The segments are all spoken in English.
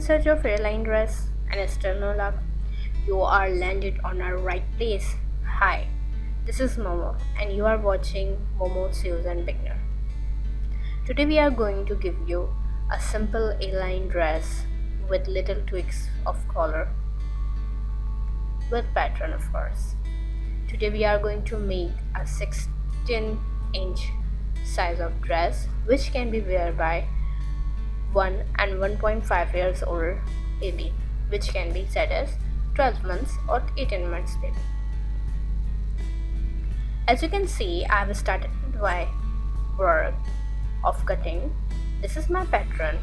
search of airline dress and external look, you are landed on our right place. Hi, this is Momo and you are watching Momo Sales and Beginner. Today we are going to give you a simple A-line dress with little tweaks of color with pattern, of course. Today we are going to make a 16-inch size of dress which can be worn by 1 and 1.5 years old baby, which can be set as 12 months or 18 months baby. As you can see, I have started my work of cutting. This is my pattern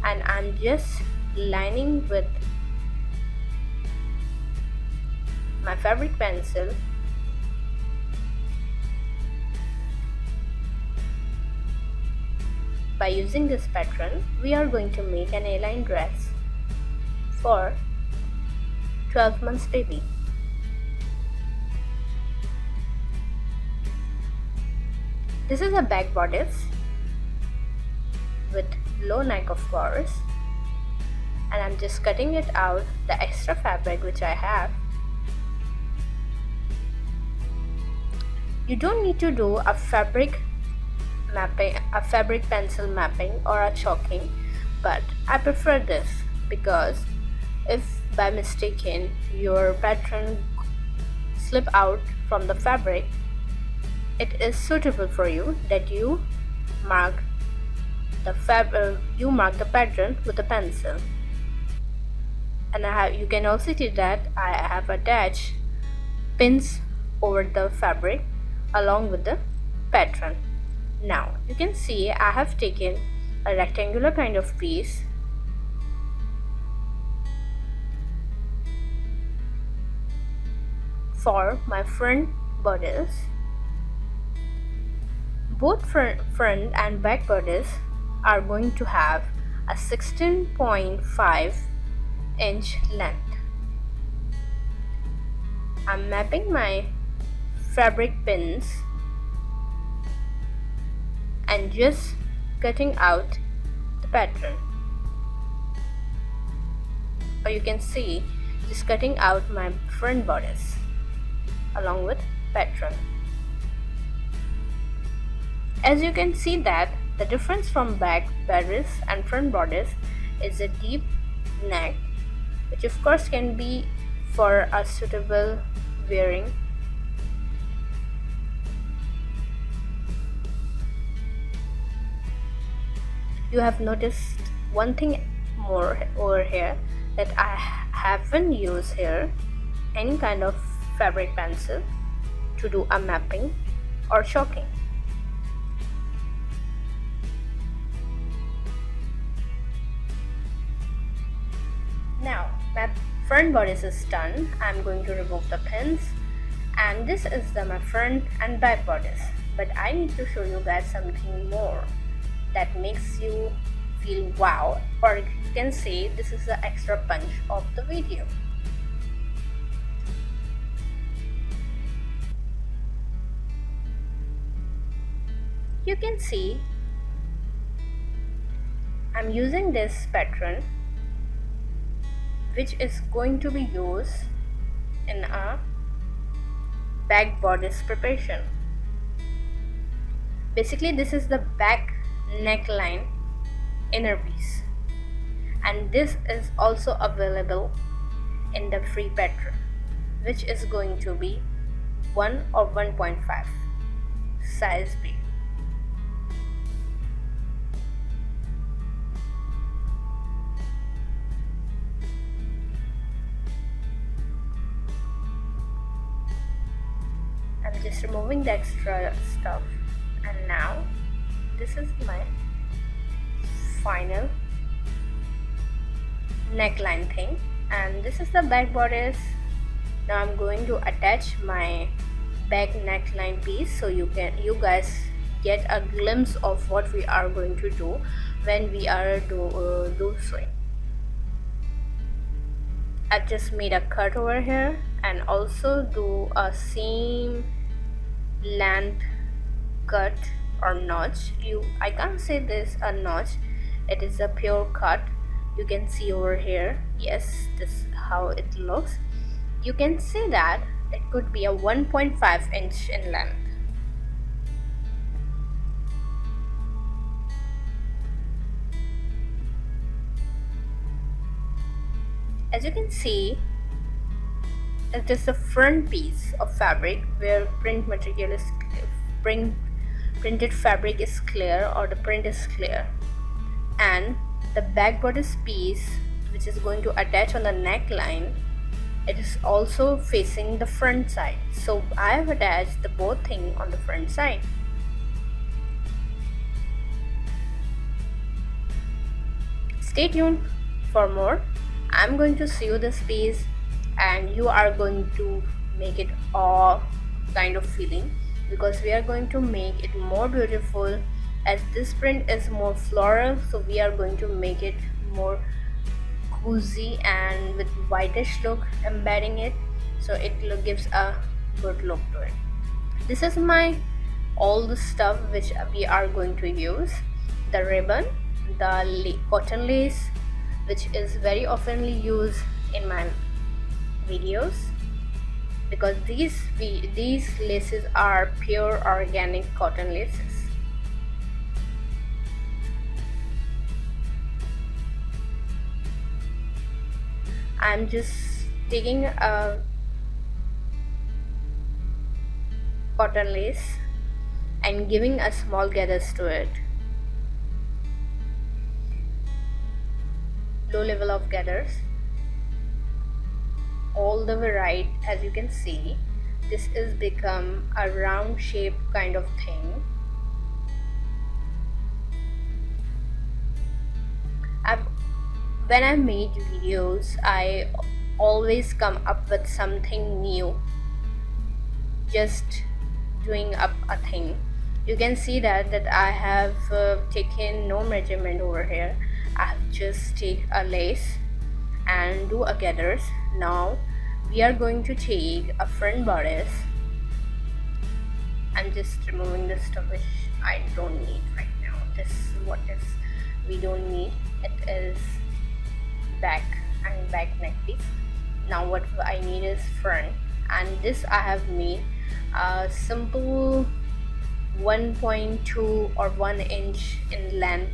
and I'm just lining with my fabric pencil By using this pattern, we are going to make an A-line dress for 12 months baby. This is a back bodice with low neck, of course, and I'm just cutting it out the extra fabric which I have. You don't need to do a fabric pencil mapping or a chalking, but I prefer this because if by mistaken your pattern slip out from the fabric, it is suitable for you that you mark the pattern with a pencil. And you can also see that I have attached pins over the fabric along with the pattern. Now you can see I have taken a rectangular kind of piece for my front bodice. Both front and back bodice are going to have a 16.5 inch length. I'm mapping my fabric pins and just cutting out the pattern, or you can see just cutting out my front bodice along with pattern. As you can see that the difference from back bodice and front bodice is a deep neck, which of course can be for a suitable wearing. You have noticed one thing more over here, that I haven't used here any kind of fabric pencil to do a mapping or chalking. Now my front bodice is done. I'm going to remove the pins, and this is my front and back bodice. But I need to show you guys something more that makes you feel wow, or you can say this is the extra punch of the video. You can see I'm using this pattern which is going to be used in a back bodice preparation. Basically this is the back neckline inner piece, and this is also available in the free pattern, which is going to be 1 or 1.5 size B. I'm just removing the extra stuff, and now this is my final neckline thing, and this is the back bodice. Now I'm going to attach my back neckline piece so you guys get a glimpse of what we are going to do when we are do sewing. I've just made a cut over here and also do a seam length cut or notch. I can't say this a notch, it is a pure cut. You can see over here, yes, this is how it looks. You can see that it could be a 1.5 inch in length. As you can see, it is the front piece of fabric where printed fabric is clear, or the print is clear, and the back bodice piece, which is going to attach on the neckline, it is also facing the front side. So I have attached the both thing on the front side. Stay tuned for more. I'm going to sew this piece and you are going to make it all kind of feeling, because we are going to make it more beautiful. As this print is more floral, so we are going to make it more cozy and with whitish look, embedding it so it gives a good look to it. This is all the stuff which we are going to use: the ribbon, the cotton lace, which is very oftenly used in my videos, because these laces are pure organic cotton laces. I'm just taking a cotton lace and giving a small gathers to it, low level of gathers, all the way right. As you can see, this is become a round shape kind of thing. When I made videos, I always come up with something new, just doing up a thing. You can see that I have taken no measurement over here. I have just take a lace and do a gathers. Now we are going to take a front bodice. I'm just removing the stuff which I don't need right now. This is what is we don't need. It is back and back neck piece. Now what I need is front, and this I have made a simple 1.2 or 1 inch in length,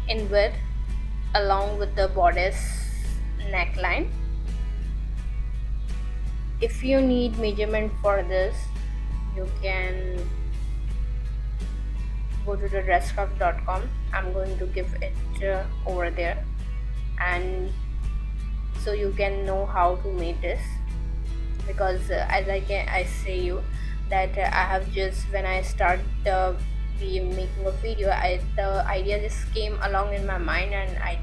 in width, along with the bodice neckline. If you need measurement for this, you can go to the dresscraft.com. I'm going to give it over there, and so you can know how to make this, because as I say you that I have just, when I start making a video, the idea just came along in my mind and I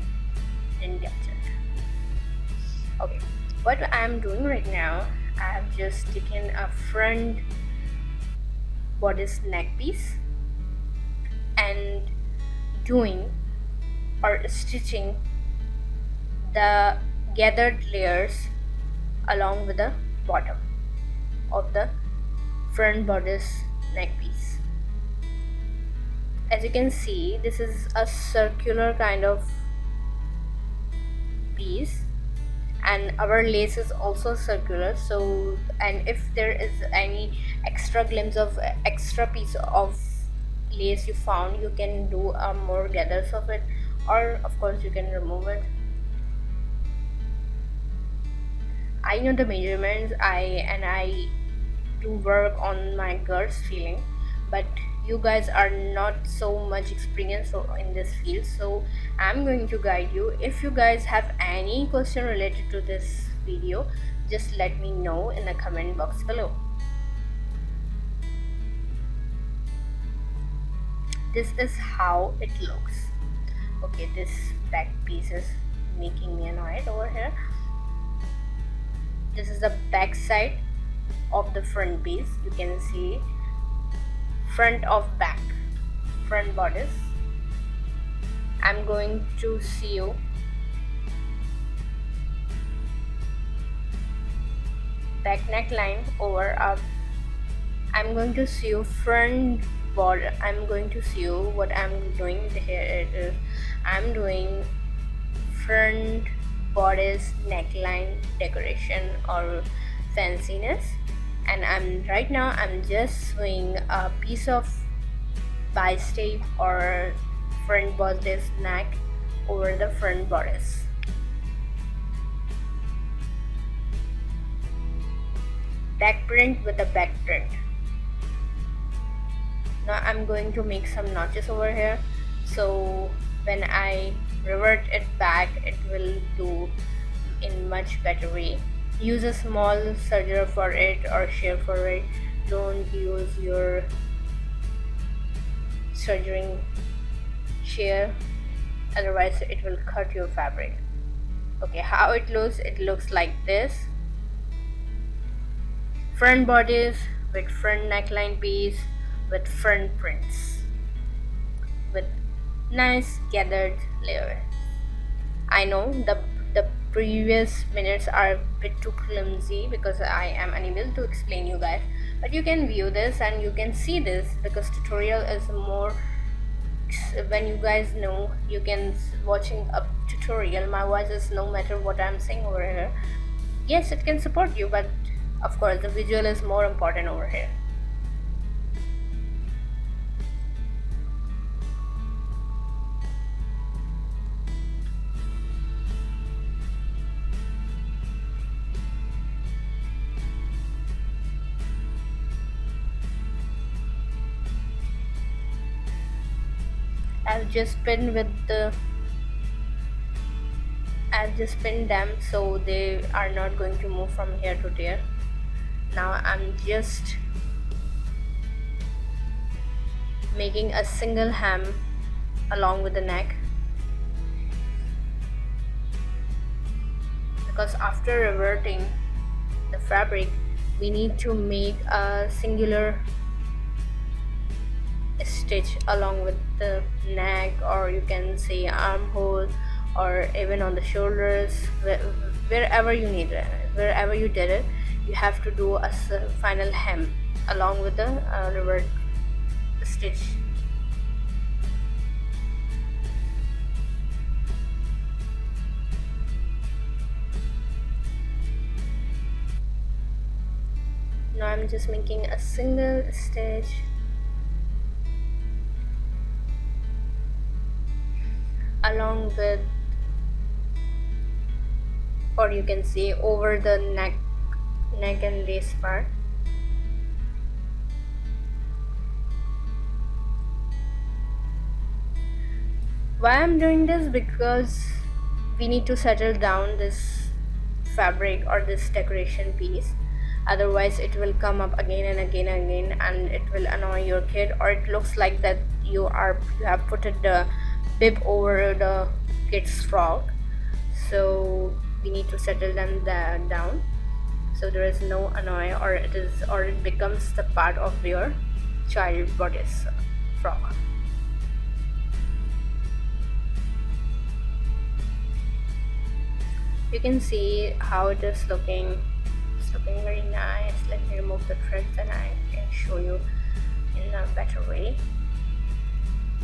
didn't get it. Okay, what I'm doing right now, I have just taken a front bodice neck piece and doing or stitching the gathered layers along with the bottom of the front bodice neck piece. As you can see, this is a circular kind of piece, and our lace is also circular. So, and if there is any extra glimpse of extra piece of lace you found, you can do more gathers of it, or of course you can remove it. I know the measurements, I do work on my girl's feeling, but you guys are not so much experienced in this field, so I'm going to guide you. If you guys have any question related to this video, just let me know in the comment box below. This is how it looks. Okay, this back piece is making me annoyed over here. This is the back side of the front piece. You can see front of back, front bodice. I'm going to sew back neckline over up. I'm going to sew front border. I'm going to sew what I'm doing here. It is I'm doing front bodice neckline decoration or fanciness. And right now I'm just sewing a piece of bice tape or front bodice neck over the front bodice. Back print with a back print. Now I'm going to make some notches over here, so when I revert it back it will do in much better way. Use a small serger for it or shear for it. Don't use your sergering shear, otherwise it will cut your fabric. Okay, how it looks like this. Front bodice with front neckline piece with front prints with nice gathered layer. I know the previous minutes are a bit too clumsy because I am unable to explain you guys, but you can view this and you can see this because tutorial is more, when you guys know you can watching a tutorial. My voice is no matter what I'm saying over here, yes it can support you, but of course the visual is more important over here. I've just pinned them so they are not going to move from here to there. Now I'm just making a single hem along with the neck, because after reverting the fabric we need to make a singular stitch along with the neck, or you can say armhole, or even on the shoulders, wherever you need it, wherever you did it, you have to do a final hem along with the revert stitch. Now I'm just making a single stitch along with, or you can say over the neck and lace part. Why I'm doing this? Because we need to settle down this fabric or this decoration piece, otherwise it will come up again and again and it will annoy your kid, or it looks like that you have put the bib over the kid's frock. So we need to settle them down so there is no annoy, or it becomes the part of your child bodice frock. You can see how it is looking. It's looking very nice. Let me remove the threads and I can show you in a better way.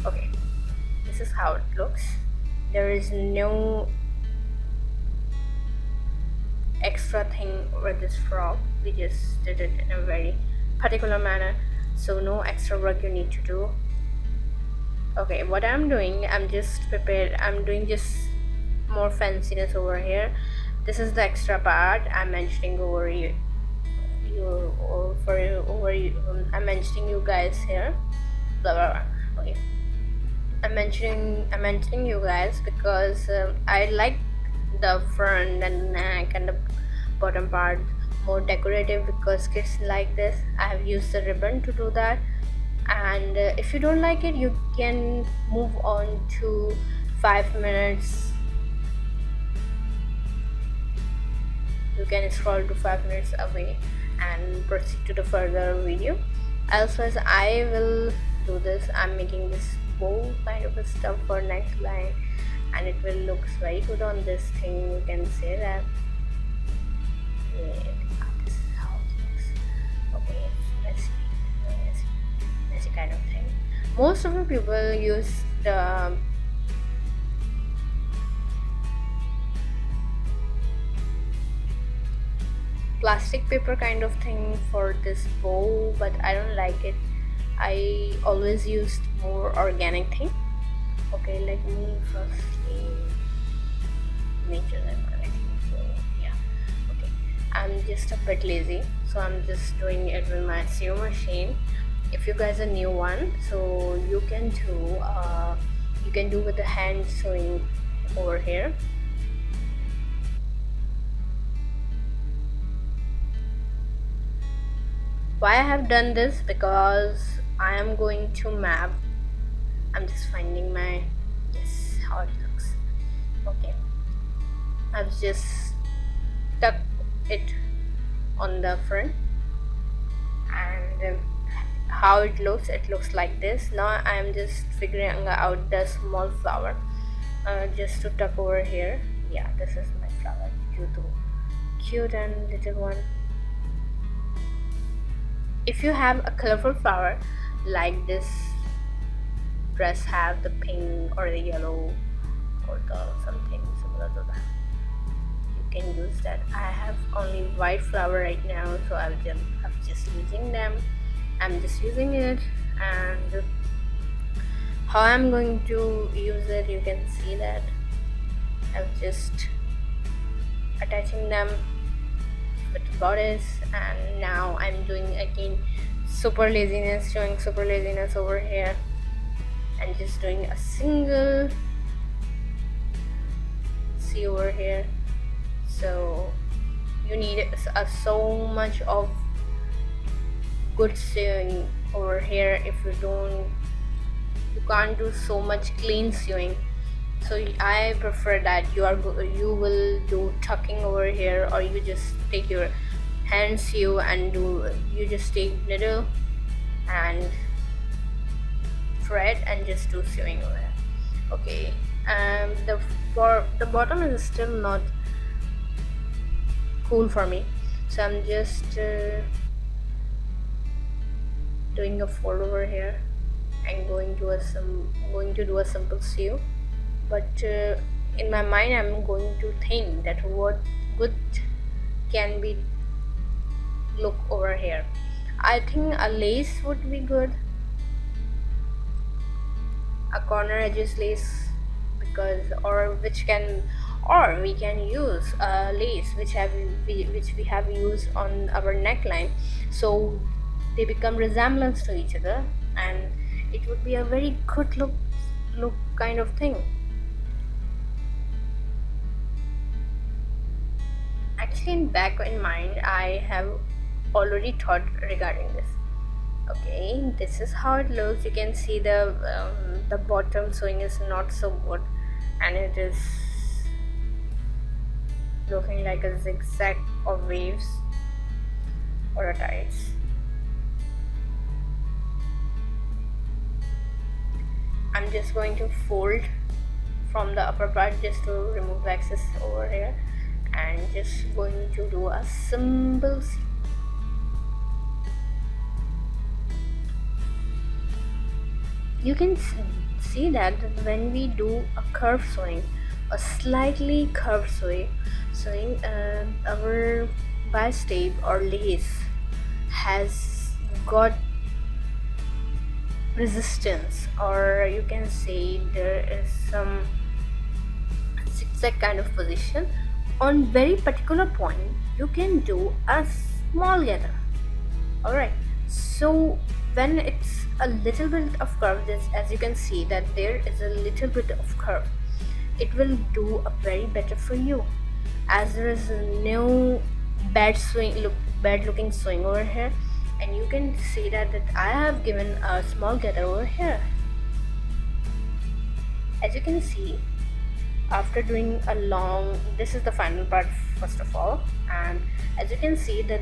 Okay, this is how it looks. There is no extra thing with this frock. We just did it in a very particular manner, so no extra work you need to do. Okay, what I'm doing, I'm doing just more fanciness over here. This is the extra part I'm mentioning over you, I'm mentioning you guys here, blah blah blah. Okay, I'm mentioning you guys because I like the front and neck and the bottom part more decorative, because kids like this. I have used the ribbon to do that, and if you don't like it you can move on to 5 minutes. You can scroll to 5 minutes away and proceed to the further video. Also, as I will do this, I'm making this bow kind of a stuff for neckline, and it will look very good on this thing. You can say that. Yeah, this is how it looks. Okay, messy kind of thing. Most of the people use the plastic paper kind of thing for this bow, but I don't like it. I always used more organic thing. Okay, let me firstly measure them correctly. So yeah, okay, I'm just a bit lazy, so I'm just doing it with my sewing machine. If you guys are new one, so you can do with the hand sewing over here. Why I have done this? Because I am going to map. I'm just finding my, yes, how it looks. Okay, I've just stuck it on the front, and how it looks like this. Now I'm just figuring out the small flower, just to tuck over here. Yeah, this is my flower. Cute and little one. If you have a colorful flower like this dress have, the pink or the yellow or the something similar to that, you can use that. I have only white flower right now, so I'm just using them. I'm just using it, and how I'm going to use it, you can see that I'm just attaching them with the bodice. And now I'm doing again super laziness, showing super laziness over here, and just doing a single see over here. So you need so much of good sewing over here. If you can't do so much clean sewing, so I prefer that you will do tucking over here, or you just take your hand sew and you just take needle and thread and just do sewing over there. Okay, the bottom is still not cool for me, so I'm just doing a fold over here and going to do a simple sew. But in my mind I'm going to think that what good can be look over here. I think a lace would be good, a corner edges lace, because or we can use a lace which we have used on our neckline, so they become resemblance to each other, and it would be a very good look kind of thing. Actually, in mind I have already thought regarding this. Okay, this is how it looks. You can see the bottom sewing is not so good, and it is looking like a zigzag of waves or a tights. I'm just going to fold from the upper part just to remove the excess over here, and just going to do a simple you can see that when we do a curve sewing, a slightly curved sewing, our bias tape or lace has got resistance, or you can say there is some zigzag kind of position. On very particular point you can do a small gather. Alright, so when it's a little bit of curve, as you can see that there is a little bit of curve, it will do a very better for you, as there is no bad looking swing over here. And you can see that I have given a small gather over here. As you can see, after doing a long, this is the final part first of all, and as you can see that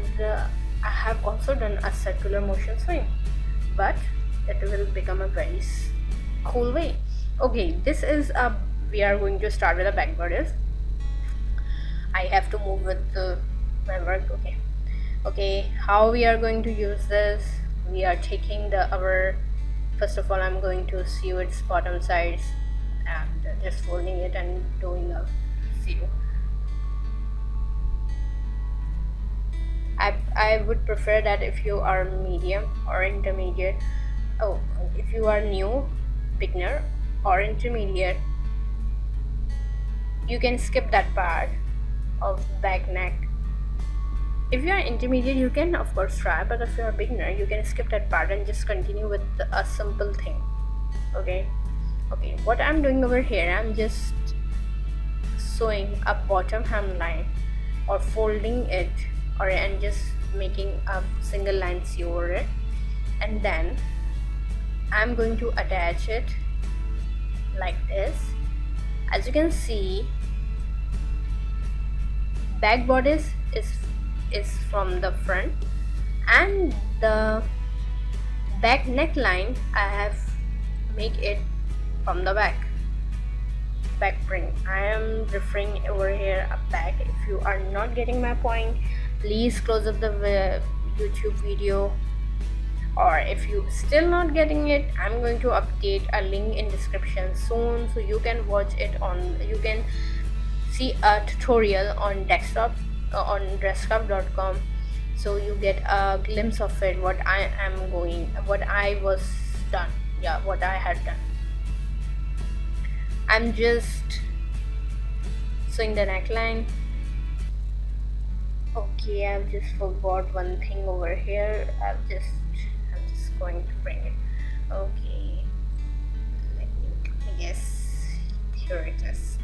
I have also done a circular motion swing, but that will become a very cool way. Okay, this is we are going to start with a back bodice. I have to move with my work. Okay, how we are going to use this? We are taking first of all I'm going to sew its bottom sides and just folding it and doing a sew. I would prefer that if you are medium or intermediate, if you are new, beginner or intermediate, you can skip that part of back neck. If you are intermediate, you can of course try, but if you are beginner, you can skip that part and just continue with a simple thing. Okay, what I'm doing over here, I'm just sewing a bottom hemline or folding it, and just making a single line sew over it, and then I'm going to attach it like this. As you can see, back bodice is from the front, and the back neckline I have make it from the back print. I am referring over here a back. If you are not getting my point, please close up the YouTube video, or if you still not getting it, I'm going to update a link in description soon, so you can watch it you can see a tutorial on desktop on dresscraft.com, so you get a glimpse of it, what I had done. I'm just sewing the neckline. Okay, I've just forgot one thing over here. I'm just going to bring it. Okay, yes, here it is.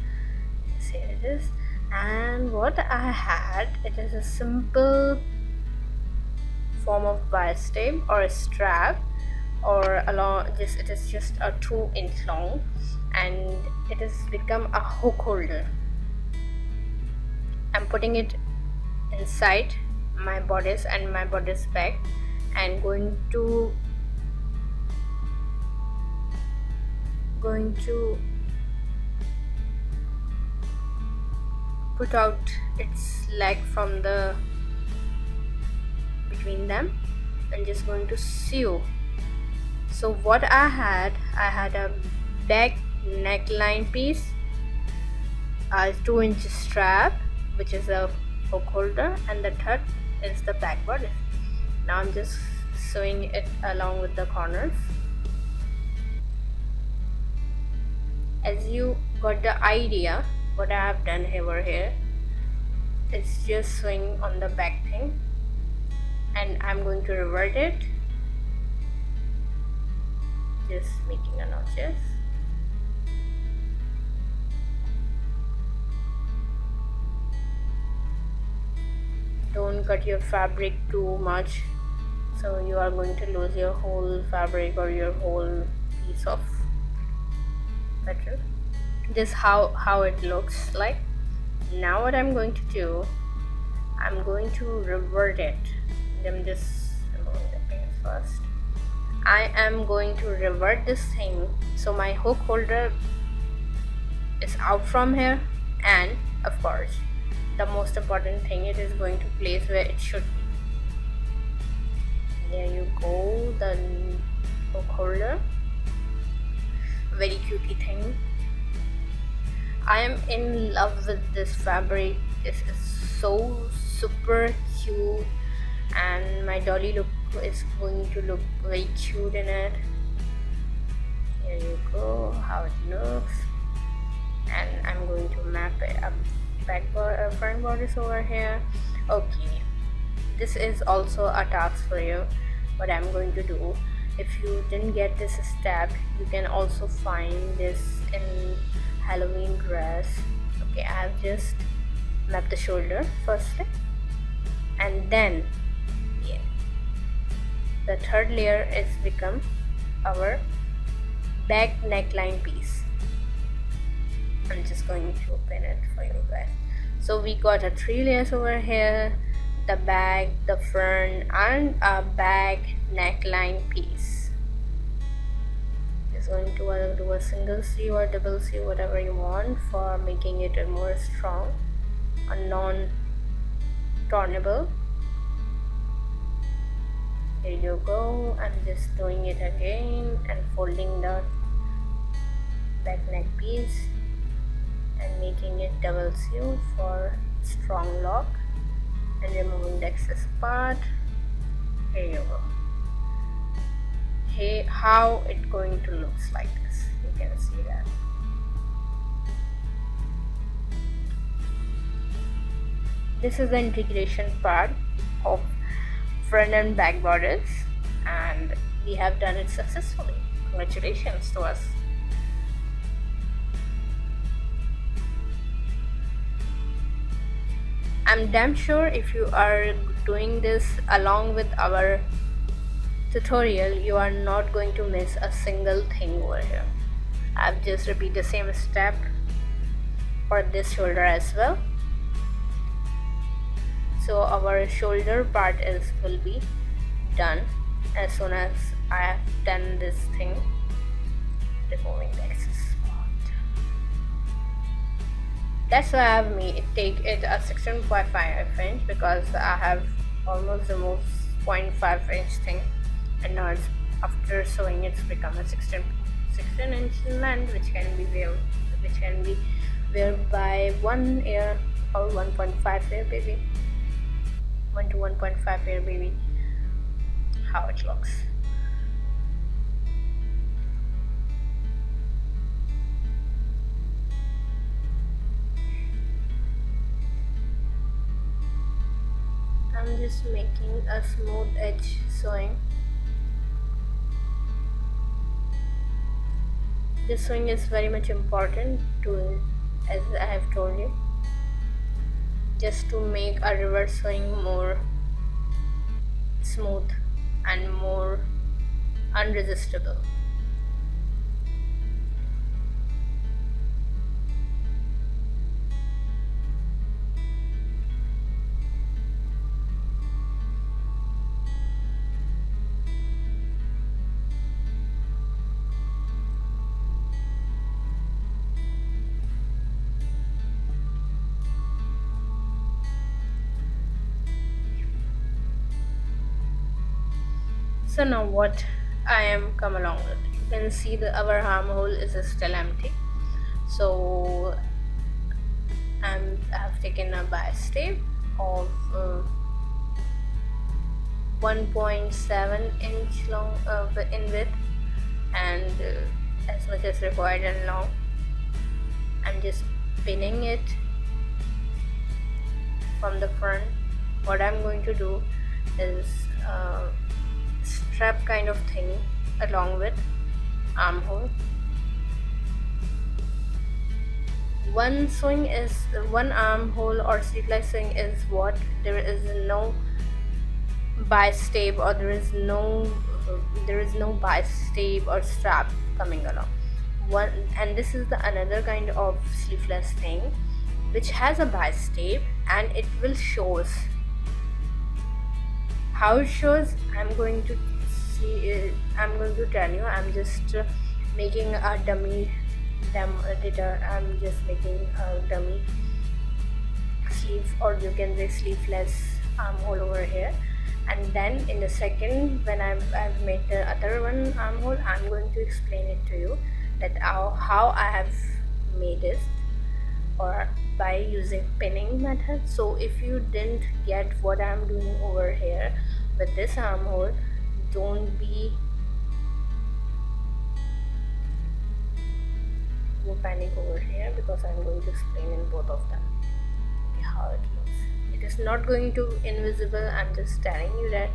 Yes, here it is. And what I had, it is a simple form of bias tape or a strap, or it is just a 2-inch long, and it has become a hook holder. I'm putting it inside my bodice and my bodice back, and going to put out its leg from the between them, and just going to sew. So what I had a back neckline piece, a 2-inch strap, which is a hook holder, and the third is the back bodice. Now I'm just sewing it along with the corners. As you got the idea, what I have done over here is just sewing on the back thing, and I'm going to revert it, just making a notches. Don't cut your fabric too much, so you are going to lose your whole fabric or your whole piece of material. This is how it looks like. Now what I'm going to do, I'm going to revert it. I'm just removing the pins first. I am going to revert this thing, so my hook holder is out from here, and of course the most important thing, it is going to place where it should be. There you go, the hook holder. Very cutie thing. I am in love with this fabric. This is so super cute, and my dolly look is going to look very cute in it. Here you go, how it looks. And I'm going to map it up front bodice over here. Okay, this is also a task for you. What I'm going to do, if you didn't get this step, you can also find this in Halloween dress. Okay, I have just mapped the shoulder firstly, and then the third layer is become our back neckline piece. I'm just going to open it for you guys. So we got a 3 layers over here, the back, the front, and a back neckline piece. Just going to do a single sleeve or double sleeve, whatever you want, for making it more strong, a non-tornable. There you go. I'm just doing it again and folding the back neck piece and making it double sew for strong lock, and removing the excess part. Here you go. Hey, how it going to looks like this, you can see that. This is the integration part of front and back bodice, and we have done it successfully. Congratulations to us. I'm damn sure if you are doing this along with our tutorial, you are not going to miss a single thing over here. I've just repeated the same step for this shoulder as well. So our shoulder part will be done as soon as I have done this thing, removing the excess part. That's why I have take it a 16.5 inch, because I have almost removed 0.5 inch thing, and now it's, after sewing, it's become a 16 inch length, which can be wear by 1 ear or 1.5 ear baby. 1 to 1.5 ear baby, how it looks. I'm just making a smooth edge sewing. This sewing is very much important to, as I have told you, just to make a reverse sewing more smooth and more unresistible. So now what I am come along with, you can see our armhole is still empty. So I have taken a bias tape of 1.7 inch long in width, and as much as required and long. I'm just pinning it from the front. What I'm going to do is strap kind of thing along with armhole. One armhole or sleeveless sewing is what there is no bias tape, or there is no bias tape or strap coming along. And this is the another kind of sleeveless thing which has a bias tape, and it will shows. How it shows, I'm going to tell you. I'm just making a dummy I'm just making a dummy sleeve, or you can say sleeveless armhole over here. And then in a second, when I've made the other one armhole, I'm going to explain it to you that how I have made it, or by using pinning method. So if you didn't get what I'm doing over here with this armhole, don't panic over here, because I'm going to explain in both of them how it looks. It is not going to invisible. I'm just telling you that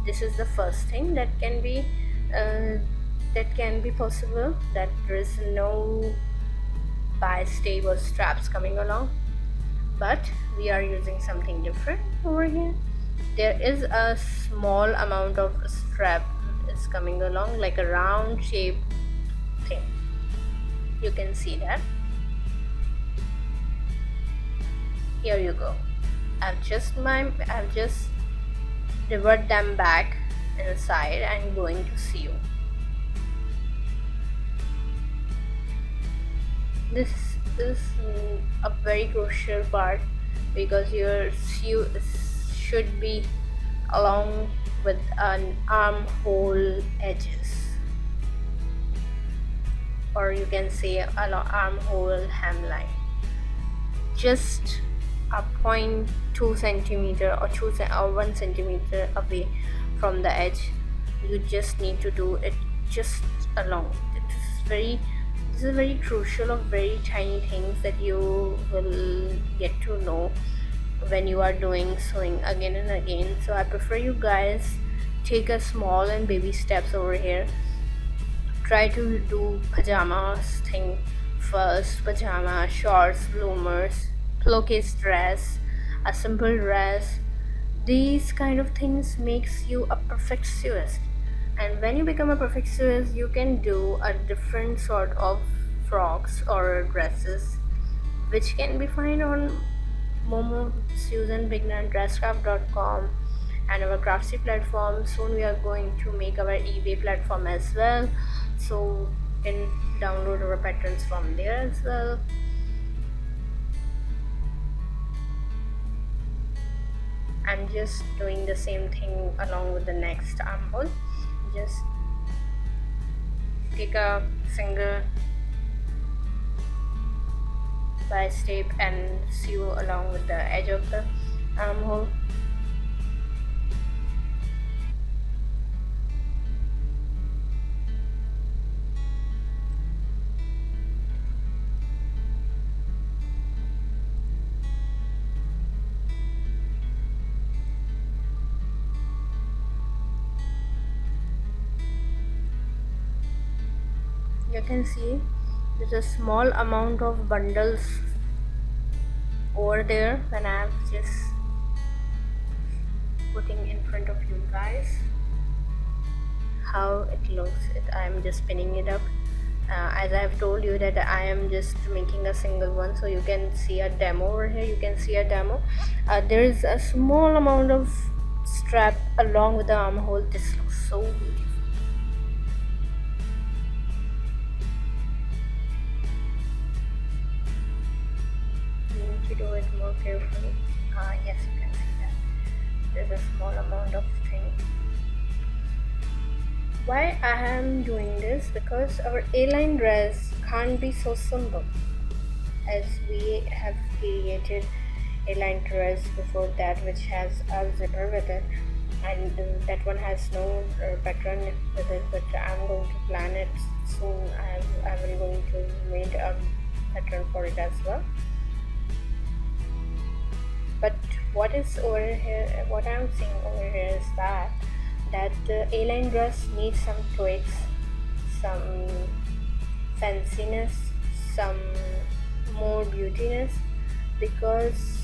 this is the first thing that can be possible, that there is no bias tape or straps coming along, but we are using something different over here. There is a small amount of strap is coming along, like a round shape thing. You can see that. Here you go. I've just revert them back inside and going to sew. This is a very crucial part, because your sew should be along with an armhole edges, or you can say armhole hemline. Just a 0.2 2 centimeter or 1 centimeter away from the edge. You just need to do it just along. This is very crucial of very tiny things that you will get to know when you are doing sewing again and again. So I prefer you guys take a small and baby steps over here. Try to do pajamas thing first, pajama, shorts, bloomers, pillowcase dress, a simple dress. These kind of things makes you a perfect sewist. And when you become a perfect sewist, you can do a different sort of frocks or dresses, which can be found on Momo Susan Beginner Dresscraft.com and our Craftsy platform. Soon we are going to make our eBay platform as well, so you can download our patterns from there as well. I'm just doing the same thing along with the next armhole. Just take a finger by step and sew along with the edge of the armhole. You can see there's a small amount of bundles over there when I'm just putting in front of you guys how it looks. I'm just pinning it up. As I've told you that I am just making a single one, so you can see a demo over here. You can see a demo. There is a small amount of strap along with the armhole. This looks so beautiful. To do it more carefully. Yes, you can see that there's a small amount of thing. Why I am doing this? Because our A-line dress can't be so simple, as we have created A-line dress before that, which has a zipper with it, and that one has no pattern with it, but I'm going to plan it soon. I will going to make a pattern for it as well. But what is over here, what I'm seeing over here is that the A-line dress needs some tweaks, some fanciness, some more beautiness, because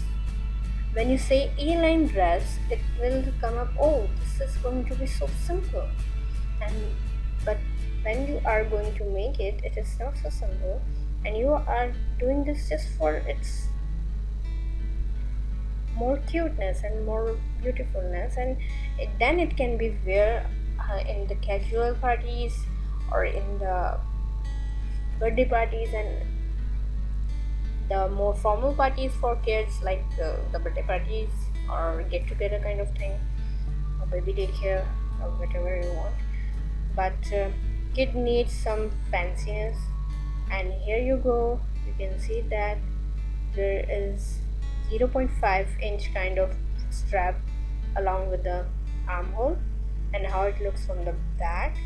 when you say A-line dress, it will come up, oh, this is going to be so simple, but when you are going to make it, it is not so simple, and you are doing this just for its more cuteness and more beautifulness, and then it can be wear in the casual parties or in the birthday parties and the more formal parties for kids, like the birthday parties or get together kind of thing, or baby daycare or whatever you want. But kid needs some fanciness, and here you go. You can see that there is 0.5 inch kind of strap along with the armhole, and how it looks from the back.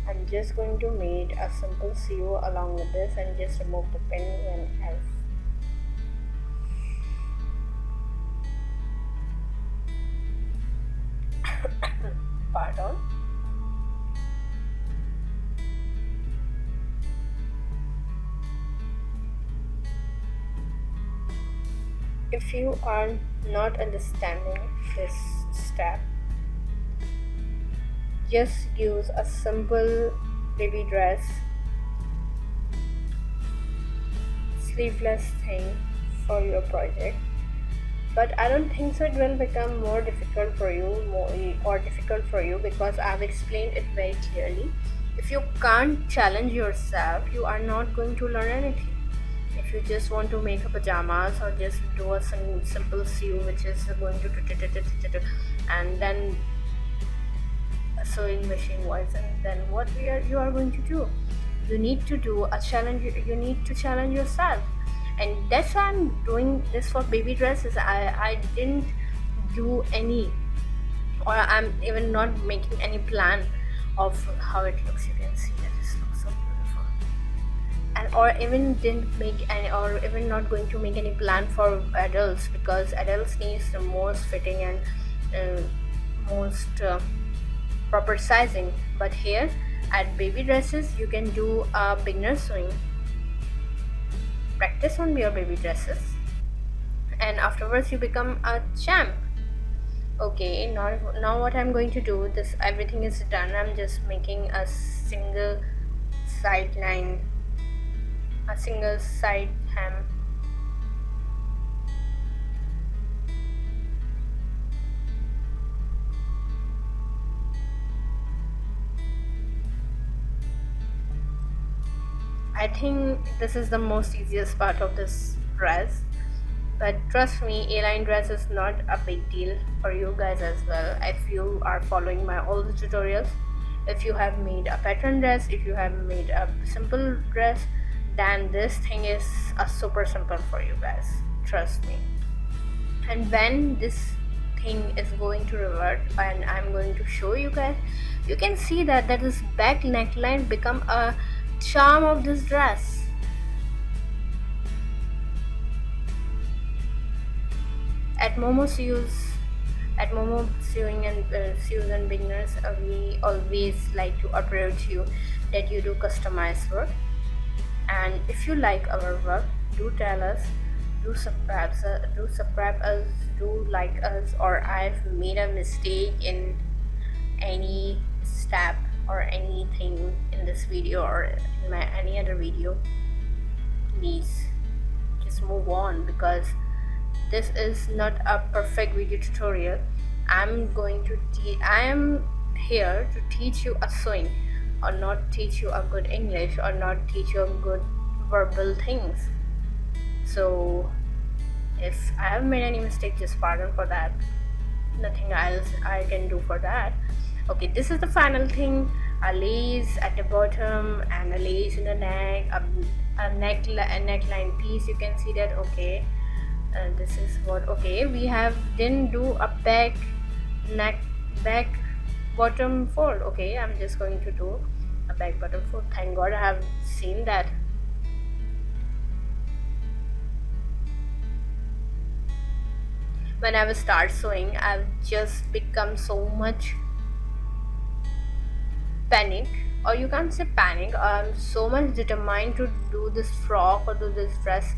I'm just going to make a simple sew along with this and just remove the pin and pardon. If you are not understanding this step, just use a simple baby dress sleeveless thing for your project. But I don't think so it will become more difficult for you, because I've explained it very clearly. If you can't challenge yourself, you are not going to learn anything. If you just want to make a pajamas or just do a simple sew, which is going to and then a sewing machine voice, and then you are going to do? You need to do a challenge. You need to challenge yourself, and that's why I'm doing this for baby dresses. I didn't do any, or I'm even not making any plan of how it looks. You can see that this looks so beautiful, and or even didn't make any, or even not going to make any plan for adults, because adults needs the most fitting and most proper sizing. But here at baby dresses you can do a beginner sewing, practice on your baby dresses, and afterwards you become a champ. Okay, now what I'm going to do, this everything is done. I'm just making a single side line, a single side hem. I think this is the most easiest part of this dress, but trust me, Aline dress is not a big deal for you guys as well. If you are following my all the tutorials, if you have made a pattern dress, if you have made a simple dress, then this thing is a super simple for you guys, trust me. And when this thing is going to revert and I'm going to show you guys, you can see that this back neckline become a charm of this dress. At Momo Sewing and Sews and Beginners, we always like to approach you that you do customized work, and if you like our work, do tell us, do subscribe us, do like us, or I've made a mistake in any step or anything in this video or in my any other video, please just move on, because this is not a perfect video tutorial. I am here to teach you a sewing, or not teach you a good English, or not teach you a good verbal things. So if I have made any mistake, just pardon for that. Nothing else I can do for that. Okay, this is the final thing, a lace at the bottom and a lace in the neck, a neckline piece, you can see that. Okay, this is what, okay, we have didn't do a back bottom fold. Okay, I'm just going to do a back bottom fold. Thank God I have seen that. When I will start sewing, I've just become so much panic, or you can't say panic, I'm so much determined to do this frock or do this dress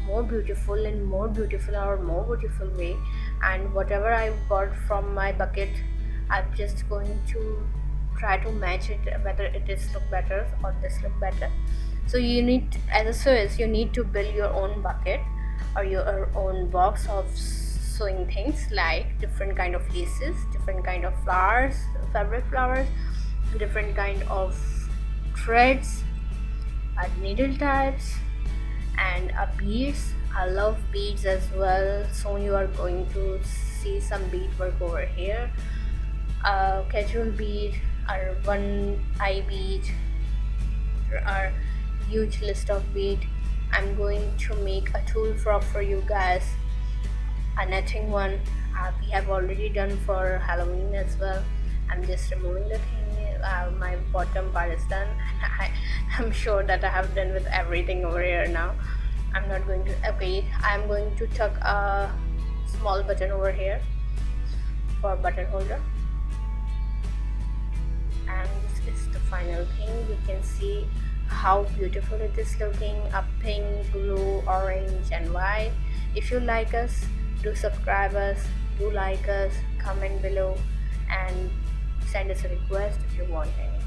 more beautiful or more beautiful way. And whatever I got from my bucket, I'm just going to try to match it, whether it is look better or this look better. So you need, as a sewist, you need to build your own bucket or your own box of sewing things, like different kind of laces, different kind of flowers, fabric flowers, different kind of threads, needle types, and beads. I love beads as well, so you are going to see some bead work over here, casual bead or one eye bead. There are huge list of bead. I'm going to make a tulle frock for you guys, a netting one. We have already done for Halloween as well. I'm just removing the thing. My bottom part is done. I'm sure that I have done with everything over here now. I'm not going to, okay, I'm going to tuck a small button over here for button holder, and this is the final thing. You can see how beautiful it is looking, a pink, blue, orange and white. If you like us, do subscribe us, do like us, comment below, and send us a request if you want any.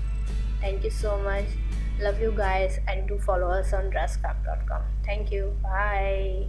Thank you so much. Love you guys, and do follow us on dresscraft.com. Thank you. Bye.